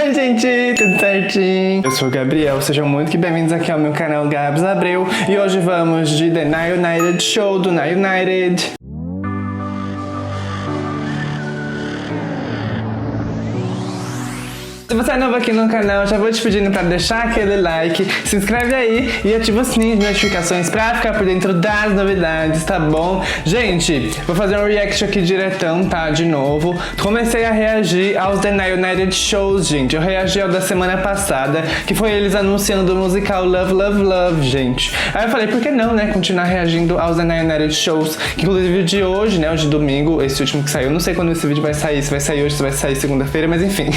Oi, gente, tudo certinho? Eu sou o Gabriel, sejam muito que bem-vindos aqui ao meu canal Gabz Abreu. E hoje vamos de The United Show do United. Se você é novo aqui no canal, já vou te pedindo pra deixar aquele like, se inscreve aí e ativa o sininho de notificações pra ficar por dentro das novidades, tá bom? Gente, vou fazer um react aqui diretão, tá? De novo. Comecei a reagir aos The United Shows, gente. Eu reagi ao da semana passada, que foi eles anunciando o musical Love, Love, Love, gente. Aí eu falei, por que não, né? Continuar reagindo aos The United Shows, que inclusive o de hoje, né? O de domingo, esse último que saiu. Não sei quando esse vídeo vai sair, se vai sair hoje, se vai sair segunda-feira, mas enfim.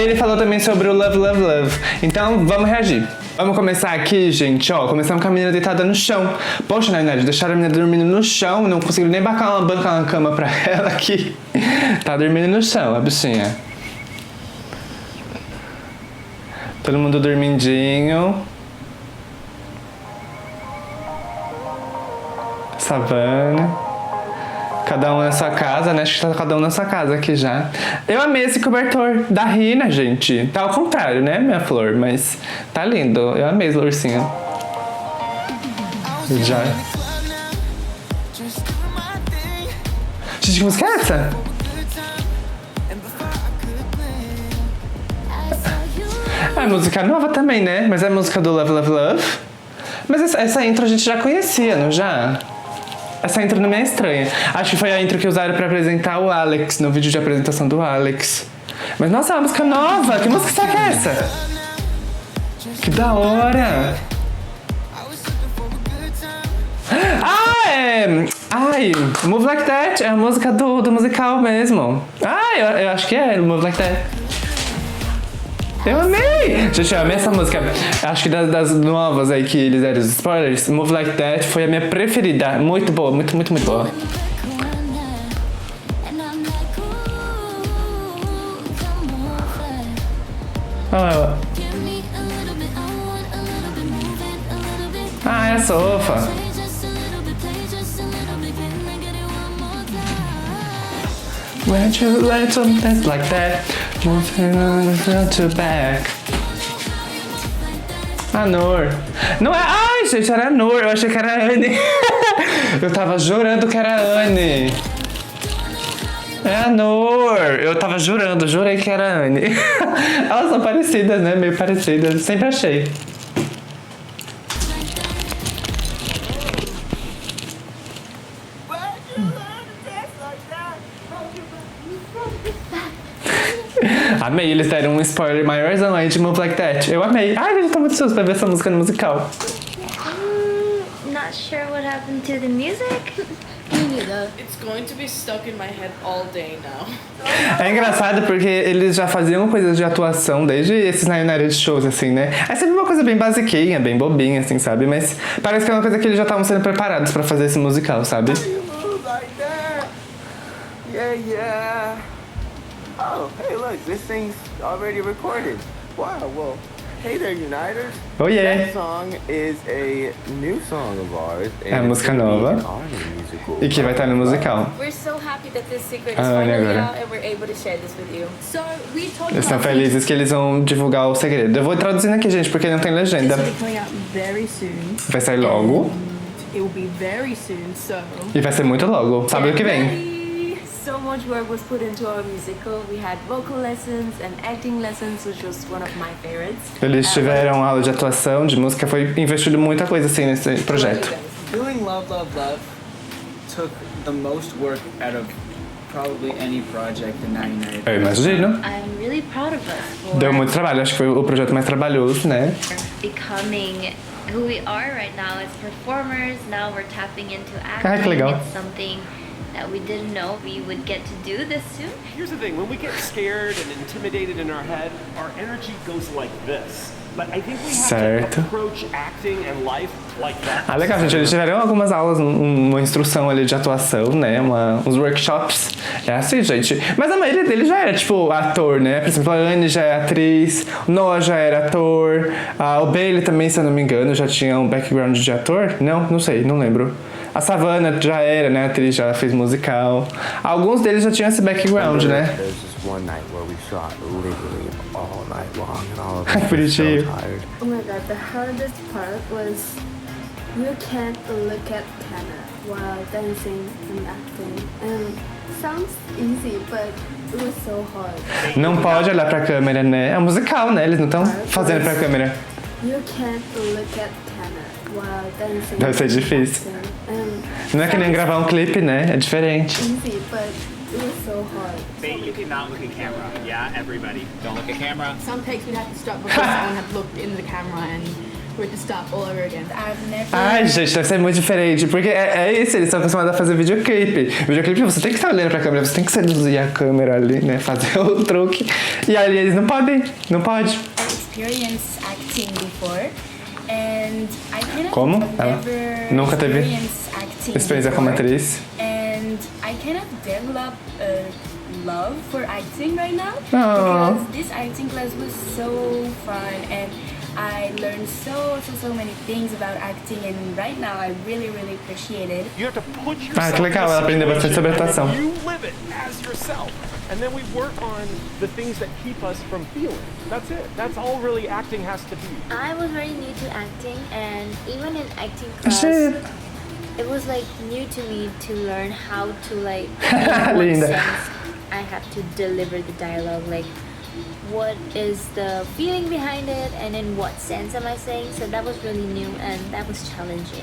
Ele falou também sobre o Love, Love, Love. Então, vamos reagir. Vamos começar aqui, gente, ó. Começamos com a menina deitada no chão. Poxa, Nainade, deixaram a menina dormindo no chão. Não conseguiram nem bancar uma cama pra ela aqui. Tá dormindo no chão, a bichinha. Todo mundo dormindinho. Savana. Cada um na sua casa, né? Acho que tá cada um na sua casa aqui já. Eu amei esse cobertor da Rina, gente. Tá ao contrário, né, minha flor? Mas tá lindo. Eu amei esse ursinho. Já. Gente, que música é essa? É música nova também, né? Mas é música do Love, Love, Love. Mas essa intro a gente já conhecia, não já? Essa intro não é estranha. Acho que foi a intro que usaram pra apresentar o Alex, no vídeo de apresentação do Alex. Mas nossa, é uma música nova! Que música será que é essa? Que da hora! Ah, é... Ai, Move Like That é a música do musical mesmo. Ah, eu acho que é Move Like That. Eu amei! Gente, eu amei essa música. Acho que das novas aí que eles deram os spoilers, Move Like That foi a minha preferida. Muito boa, muito, muito, muito boa. Ah, é a Sofa. When you let some dance like that, moving on front to back. A Nor. Não é. Ai, gente, era a Nor. Eu achei que era a Anne. Eu tava jurando que era a Anne. É a Nor. Eu tava jurando, jurei que era a Anne. Elas são parecidas, né? Meio parecidas. Sempre achei. Amei, eles deram um spoiler maiorzão aí de Move Like That. Eu amei. Ai, eu já tô muito ansioso pra ver essa música no musical. Not sure what happened to the music. Me neither. It's going to be stuck in my head all day now. É engraçado porque eles já faziam coisas de atuação desde esses United Shows, assim, né? É sempre uma coisa bem basiquinha, bem bobinha, assim, sabe? Mas parece que é uma coisa que eles já estavam sendo preparados pra fazer esse musical, sabe? Yeah. Oh, hey, look, this thing's already recorded. Wow, well, hey there, Uniters. Oh, yeah. That song is a new song of ours. É a música nova e que vai estar no musical. We're so happy that this secret is finally out and we're able to share this with you. So we told you. Eles estão felizes que eles vão divulgar o segredo. Eu vou traduzindo aqui, gente, porque não tem legenda. Vai sair logo. E vai ser muito logo. Sábado que vem. So much work was put into our musical. We had vocal lessons and acting lessons, which was one of my favorites. Eles tiveram aula de atuação, de música, foi investido muita coisa assim nesse projeto. Doing Love, Love, Love took the most work out of probably any project in that United. Eu imagino. I'm really proud of us for Deu muito trabalho, acho que foi o projeto mais trabalhoso, né? becoming who we are right now as performers. Now we're tapping into acting. Ah, que legal. It's something that we didn't know we would get to do this soon. Here's the thing, when we get scared and intimidated in our head, our energy goes like this. But I think we have to approach acting and life like that. Ah, legal, gente. Eles tiveram algumas aulas, uma instrução ali de atuação, né? Uns workshops. É assim, gente. Mas a maioria deles já era, tipo, ator, né? Por exemplo, a Anne já é atriz, o Noah já era ator, o Bailey também, se eu não me engano, já tinha um background de ator. Não sei, não lembro. A Savannah já era, né, atriz, já fez musical. Alguns deles já tinham esse background, né? There's this one night where we shot literally all all night long, and all of us were so Bonitinho. tired. Oh my god, the hardest part was you can't look at camera while dancing and acting. And sounds easy, but it was so hard. Não pode olhar pra câmera, né? É um musical, né? Eles não estão fazendo pra câmera. You can't look at camera while dancing. Deve ser difícil. Não é que nem gravar um clipe, né? É diferente. Easy, but it was so hard. Say you cannot look at camera. Yeah, everybody. Don't look at camera. Some takes we'd have to stop because someone had looked into the camera and we had to stop all over again. I've never... Ai, gente, deve ser muito diferente. Porque é isso, eles estão acostumados a fazer videoclipe. Videoclipe você tem que estar olhando pra câmera, você tem que seduzir a câmera ali, né? Fazer o truque. E aí eles não podem, não pode. I experienced acting before and I kind of Como? Ela nunca teve experiência como atriz. And I kind of developed a love for acting right now Oh. because this acting class was so fun and I learned so many things about acting and right now I really appreciate it. You have to put Ah, yourself que legal, ela aprendeu bastante sobre atuação. you live it as yourself. And then we work on the things that keep us from feeling. That's it. That's all really acting has to be. I was very new to acting, and even in acting class, Shit. it was like new to me to learn how to like in what Linda. sense I have to deliver the dialogue, like what is the feeling behind it and in what sense am I saying. So that was really new and that was challenging.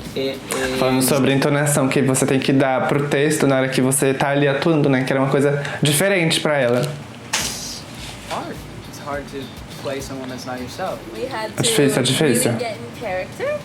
Falando sobre a entonação que você tem que dar pro texto na hora que você tá ali atuando, né? Que era uma coisa diferente pra ela. Hard. It's hard to play someone that's not yourself. We had É difícil, é difícil. really get in character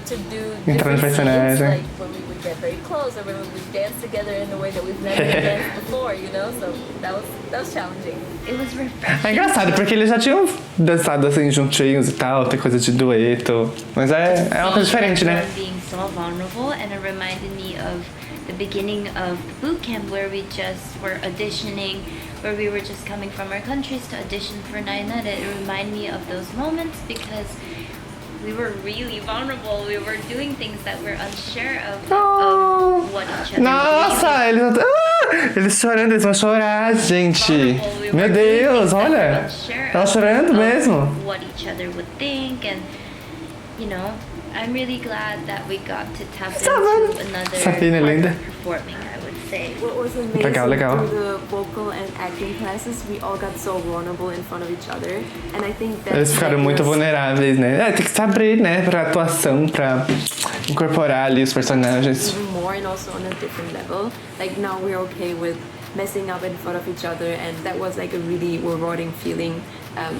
to do Entrar no different personagem. scenes, like when we would get very close or when we would dance together in a way that we've never danced before, you know? So that was challenging. It was refreshing. É engraçado, porque eles já tinham dançado assim juntinhos e tal, tem coisa de dueto. Mas é uma coisa diferente, né? Being so vulnerable, and it reminded me of the beginning of the boot camp where we just were auditioning, where we were just coming from our countries to audition for Nainada. It reminded me of those moments because we were really vulnerable. We were doing things that we're unsure of what each other Nossa, eles chorando, eles vão chorar, gente. Meu Deus, olha. Ela chorando mesmo. What each other would think, and you know, I'm really glad that we got to tap into another Sabina, part linda. of performing, I would say. What was amazing Legal, legal. through the vocal and acting classes, we all got so vulnerable in front of each other, and I think that Eles ficaram muito vulneráveis, né? Tem que se abrir, né? Pra atuação, pra incorporar ali os personagens. even more and also on a different level. Like now we're okay with messing up in front of each other, and that was like a really rewarding feeling. Ah,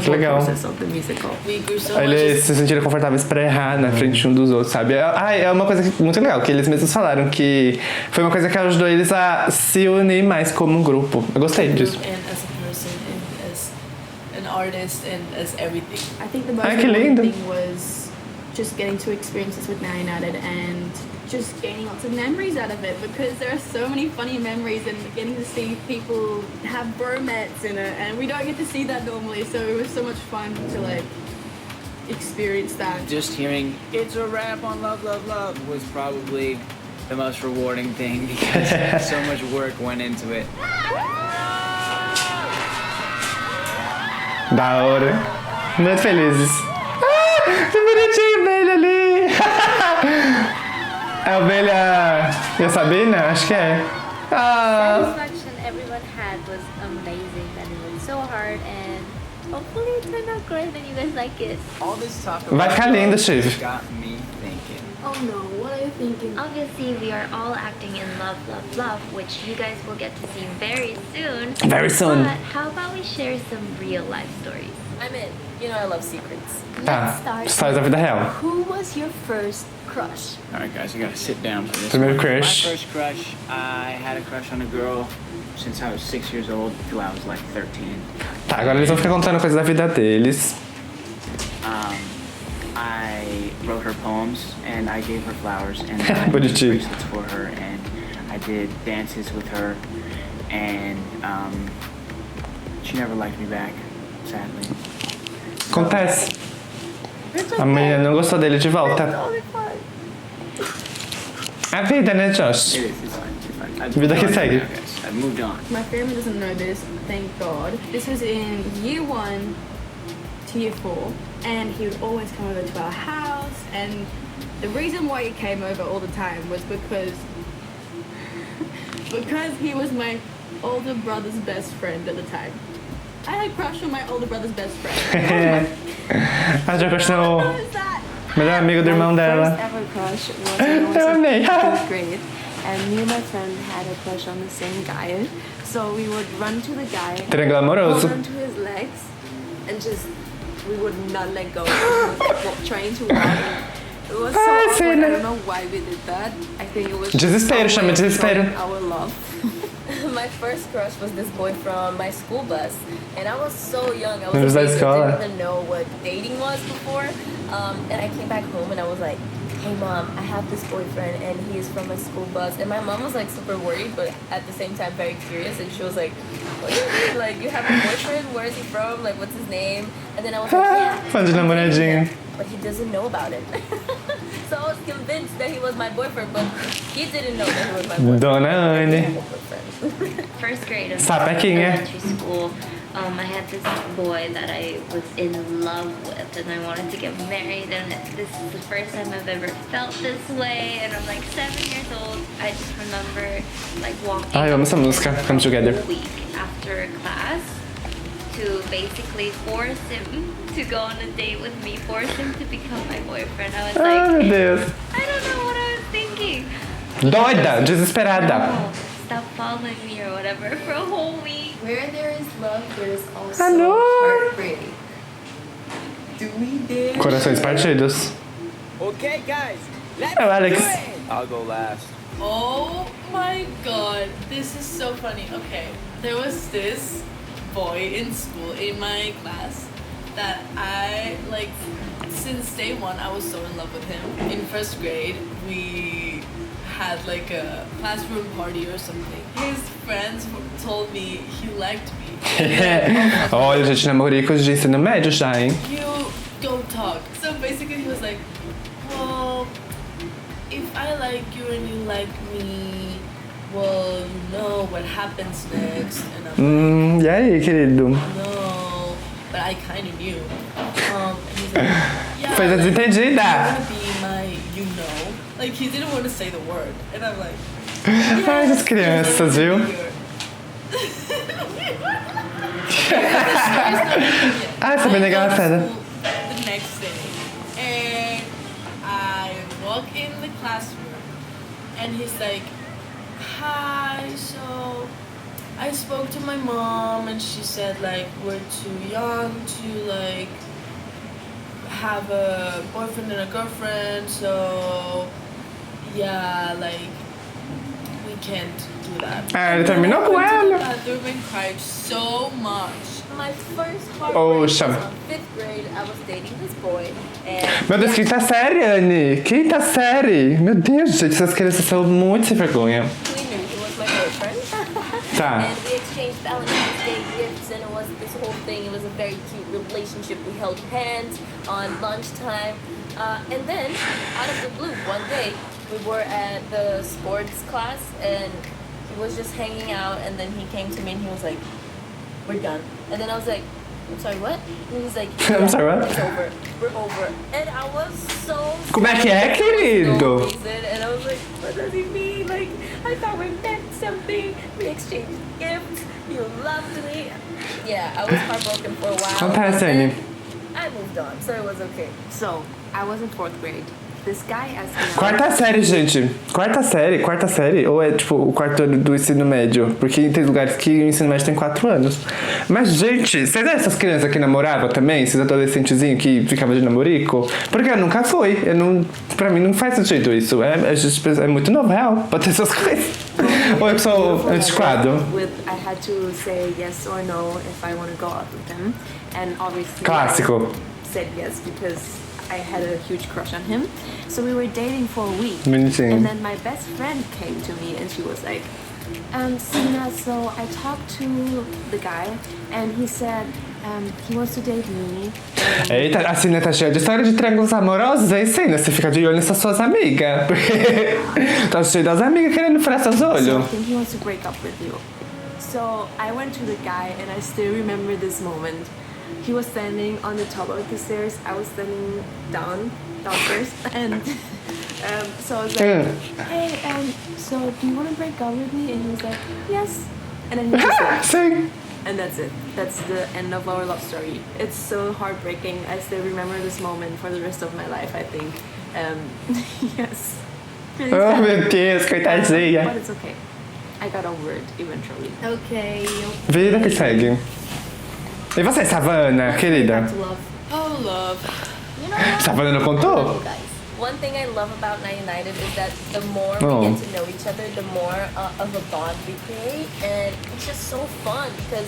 que legal. Process of the musical. We grew so Eles se sentiram confortáveis pra errar na frente um dos outros, sabe? É uma coisa muito legal, que eles mesmos falaram que foi uma coisa que ajudou eles a se unir mais como um grupo. Eu gostei disso. and as a person and as an artist and as everything. I think the most Ai, que lindo. important thing was just getting to experience this with Nine at it and just gaining lots of memories out of it because there are so many funny memories and getting to see people have bromettes in it and we don't get to see that normally, so it was so much fun to like experience that. Just hearing "It's a rap on Love, Love, Love" was probably the most rewarding thing because so much work went into it. Da hora. Muito felizes. Ah, que bonitinho dele ali. É a ovelha e a Sabina? Acho que é. Ah. Satisfaction everyone had was amazing, and it was so hard, and hopefully it turned out great and you guys like it. All this talk Vai about ficar lindo, love Chief. got me thinking. Oh no, what are you thinking? Obviously, we are all acting in Love, Love, Love, which you guys will get to see very soon. Very soon. But how about we share some real life stories? I'm in. You know I love secrets. Tá, histórias da vida real. Who was your first crush? All right, guys, I gotta sit down for this. Primeiro one. crush. My first crush, I had a crush on a girl since I was 6 years old till I was like 13. Tá, agora eles vão ficar contando coisas da vida deles. I wrote her poems and I gave her flowers and I made Bonitinho. bracelets for her and I did dances with her and she never liked me back, sadly. Acontece. A menina não gostou dele de volta. A vida, né, Josh? It's fine. Vida que segue. I've moved on. My family doesn't know this, thank God. This was in year 1 to year 4, and he would always come over to our house, and the reason why he came over all the time was because he was my older brother's best friend at the time. I had a crush on my older brother's best friend. Ela já gostou. What is that? Melhor amigo do irmão My dela. first ever crush was when I was Eu in amei. 5th grade, and me and my friend had a crush on the same guy. So we would run to the guy, Triângulo hold amoroso. onto his legs, and just we would not let go. We were trying to walk. It was so awkward. I cena. don't know why we did that. I think it was Desespero, just chama our way of desespero. showing our love. My first crush was this boy from my school bus, and I was so young. I was Da a baby, escola. didn't even know what dating was before. And I came back home and I was like, "Hey mom, I have this boyfriend and he is from my school bus." And my mom was like super worried, but at the same time very curious. And she was like, "What do you mean? Like you have a boyfriend? Where is he from? Like what's his name?" And then I was like, "Yeah." Fã de namoradinho. But he doesn't know about it. So I was convinced that he was my boyfriend, but he didn't know that he was my boyfriend. Dona I didn't Anne. have a boyfriend. First grade of Sapequinha. elementary school, I had this boy that I was in love with, and I wanted to get married, and this is the first time I've ever felt this way, and I'm like 7 years old. I just remember like walking Ai, eu amo essa up to música, him Come Together. a week after class to basically force him to go on a date with me, force him to become my boyfriend. I was Ai, like, meu Deus. I don't know what I was thinking. Doida, desesperada. No, stop following me or whatever for a whole week. Where there is love, there is also Alô? heartbreak. Do we dare? Corações partidos. Okay, guys, let's Oh, Alex. do it. I'll go last. Oh my god, this is so funny. Okay, there was this boy in school, in my class, that I, like, since day 1, I was so in love with him. In 1st grade, we had like a classroom party or something. His friends told me he liked me. Olha, gente, namoricos de ensino médio já, hein? You don't talk. So basically he was like, well, if I like you and you like me, well, you know what happens next. And I'm E aí, querido? like, no, but I kind of knew. And he's like, yeah, Foi like, desentendida. you wanna be my, you know? Like, he didn't want to say the word. And I'm like, Ai, essas crianças, viu? Ah, essa bem engraçada. The next day, and I walk in the classroom, and he's like, "Hi, so I spoke to my mom, and she said like we're too young to like have a boyfriend and a girlfriend, so yeah, like we can't do that." Ah, ele terminou com I went to the ela. bathroom and cried so much. My first heartbreak Oh, was chama. on 5th grade. I was dating this boy, and Meu Deus, quinta série, Anne. Quinta série. Meu Deus, gente, essas crianças são muito sem vergonha. we knew he was my boyfriend. Tá. And we exchanged Valentine's Day gifts, and it was this whole thing. It was a very cute relationship. We held hands on lunchtime, and then out of the blue, one day we were at the sports class, and he was just hanging out, and then he came to me and he was like, "We're done." And then I was like, "I'm sorry, what?" And he's like, I'm sorry, what? It's over. We're over." And I was so Como é que é, no querido? reason, and I was like, "What does he mean? Like, I thought we meant something. We exchanged gifts. You loved me." Yeah, I was heartbroken for a while. Acontece, and then Anne. I moved on, so it was okay. So I was in 4th grade. This guy asked me out. Quarta série, gente. Quarta série. Ou é tipo o quarto ano do ensino médio? Porque tem lugares que o ensino médio tem 4 anos. Mas, gente, vocês eram essas crianças que namoravam também? Esses adolescentezinhos que ficavam de namorico? Porque eu nunca fui. Pra mim não faz sentido isso. É muito novo, real, pra ter essas coisas. Ou eu sou antiquado? I had to say yes or no if I want to go out with him, and obviously Clássico. I said yes because I had a huge crush on him. So we were dating for a week. Bonitinho. And then my best friend came to me and she was like, Sina, so I talked to the guy and he said he wants to date me. Eita, a Sina tá cheia de história de triângulos amorosos, aí Sina, você fica de olho nessas suas amigas. Porque tá cheio das amigas querendo furar seus So I olhos. think he wants to break up with you. So I went to the guy and I still remember this moment. He was standing on the top of the stairs. I was standing downstairs, and so I was like, "Hey, so do you want to break up with me?" And he was like, "Yes." And then he just left. And that's it. That's the end of our love story. It's so heartbreaking. I still remember this moment for the rest of my life, I think. Yes. Really Oh, sad. meu Deus, coitadinha. But it's okay. I got over it eventually. Okay. Vida que segue. E você, Savana, querida? Oh, love. You know what? Savana não contou? One thing I love about Now United is that the more Oh. we get to know each other, the more of a bond we create, and it's just so fun because.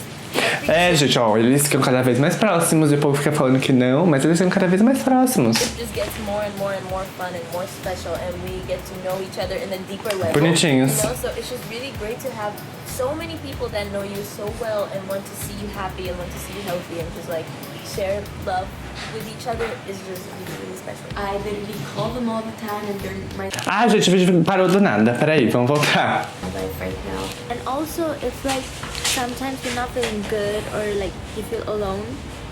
É, gente, ó, eles ficam cada vez mais próximos e o povo fica falando que não, mas eles ficam cada vez mais próximos. It just gets more and more and more fun and more special, and we get to know each other in a deeper level. Bonitinhos. You know, so it's just really great to have so many people that know you so well and want to see you happy and want to see you healthy and just like share love with each other is just really, really special. I literally call them all the time and they're my Ah, gente, o vídeo parou do nada. Peraí, vamos voltar. life right now. And also, if like sometimes you're not feeling good or like you feel alone,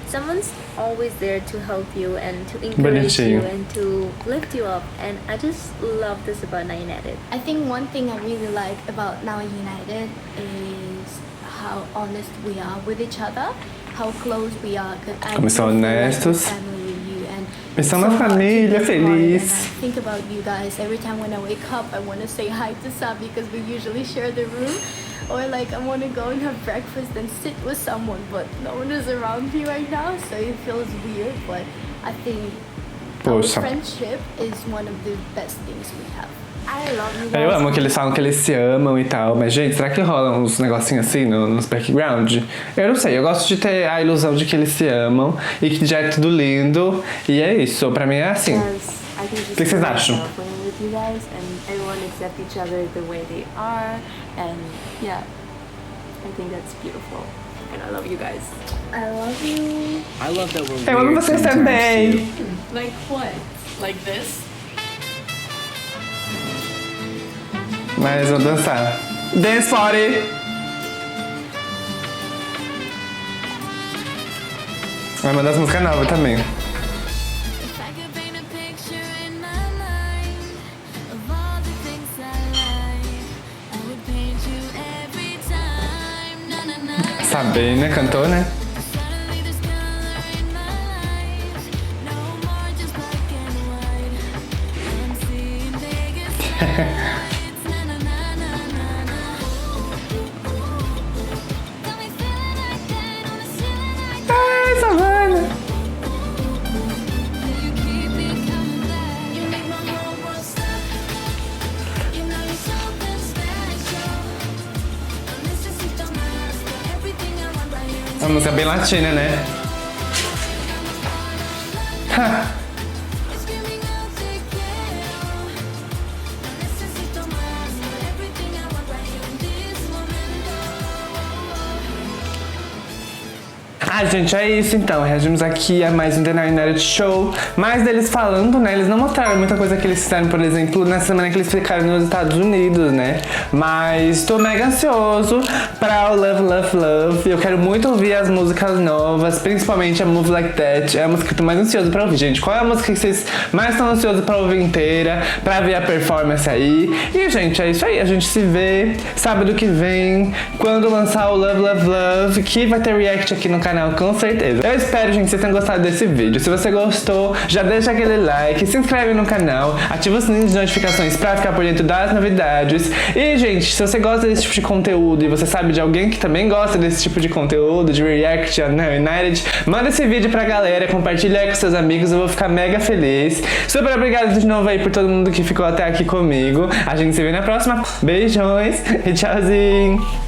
someone's always there to help you and to encourage you Bonitinho. and to lift you up. And I just love this about Now United. I think one thing I really like about Now United is how honest we are with each other, how close we are. Como são honestos. Eles são uma família feliz. And I think about you guys every time when I wake up. I want to say hi to Sam because we usually share the room, or like I want to go and have breakfast and sit with someone, but no one is around me right now, so it feels weird. But I think our Poxa. friendship is one of the best things we have. I love you guys. Eu amo que eles falam que eles se amam e tal, mas gente, será que rola uns negocinhos assim nos background? Eu não sei, eu gosto de ter a ilusão de que eles se amam e que já é tudo lindo, e é isso, pra mim é assim. Yes, I can just O que vocês acham? when I'm with you guys and everyone accept each other the way they are, and yeah, I think that's beautiful. And I love you guys. I love you. I love that we're Eu amo weird vocês sometimes, também. too. Like what? Like this? Mas vou dançar. Dance party! Vai mandar as músicas novas também. If I could paint a picture in my mind of all the things I like, I would paint you every time. Na na na. Saber, né? Cantou, né? Suddenly there's color in my life. No more just black and white. I'm seeing Vegas lights. Na na na na na na. Got me feeling like that on a ceiling like that. Ai, Savana! You keep me coming back. You make my whole world stop. You know you're something special. Necesito más. Everything I want right here. Uma música bem latina, né? Ha! It's screaming out te quiero. Necesito más. Everything I want right here in this momento. Ah, gente, é isso então. Reagimos aqui a mais um The Now United Show. Mais deles falando, né? Eles não mostraram muita coisa que eles fizeram, por exemplo, na semana que eles ficaram nos Estados Unidos, né? Mas tô mega ansioso pra o Love, Love, Love. Eu quero muito ouvir as músicas novas, principalmente a Move Like That. É a música que eu tô mais ansioso pra ouvir, gente. Qual é a música que vocês mais estão ansiosos pra ouvir inteira? Pra ver a performance aí. E, gente, é isso aí. A gente se vê sábado que vem, quando lançar o Love, Love, Love, que vai ter react aqui no canal, com certeza. Eu espero, gente, que vocês tenham gostado desse vídeo. Se você gostou, já deixa aquele like, se inscreve no canal, ativa o sininho de notificações pra ficar por dentro das novidades. E, gente, se você gosta desse tipo de conteúdo e você sabe de alguém que também gosta desse tipo de conteúdo, de react a Now United, manda esse vídeo pra galera, compartilha aí com seus amigos, eu vou ficar mega feliz. Super obrigado de novo aí por todo mundo que ficou até aqui comigo. A gente se vê na próxima. Beijões e tchauzinho!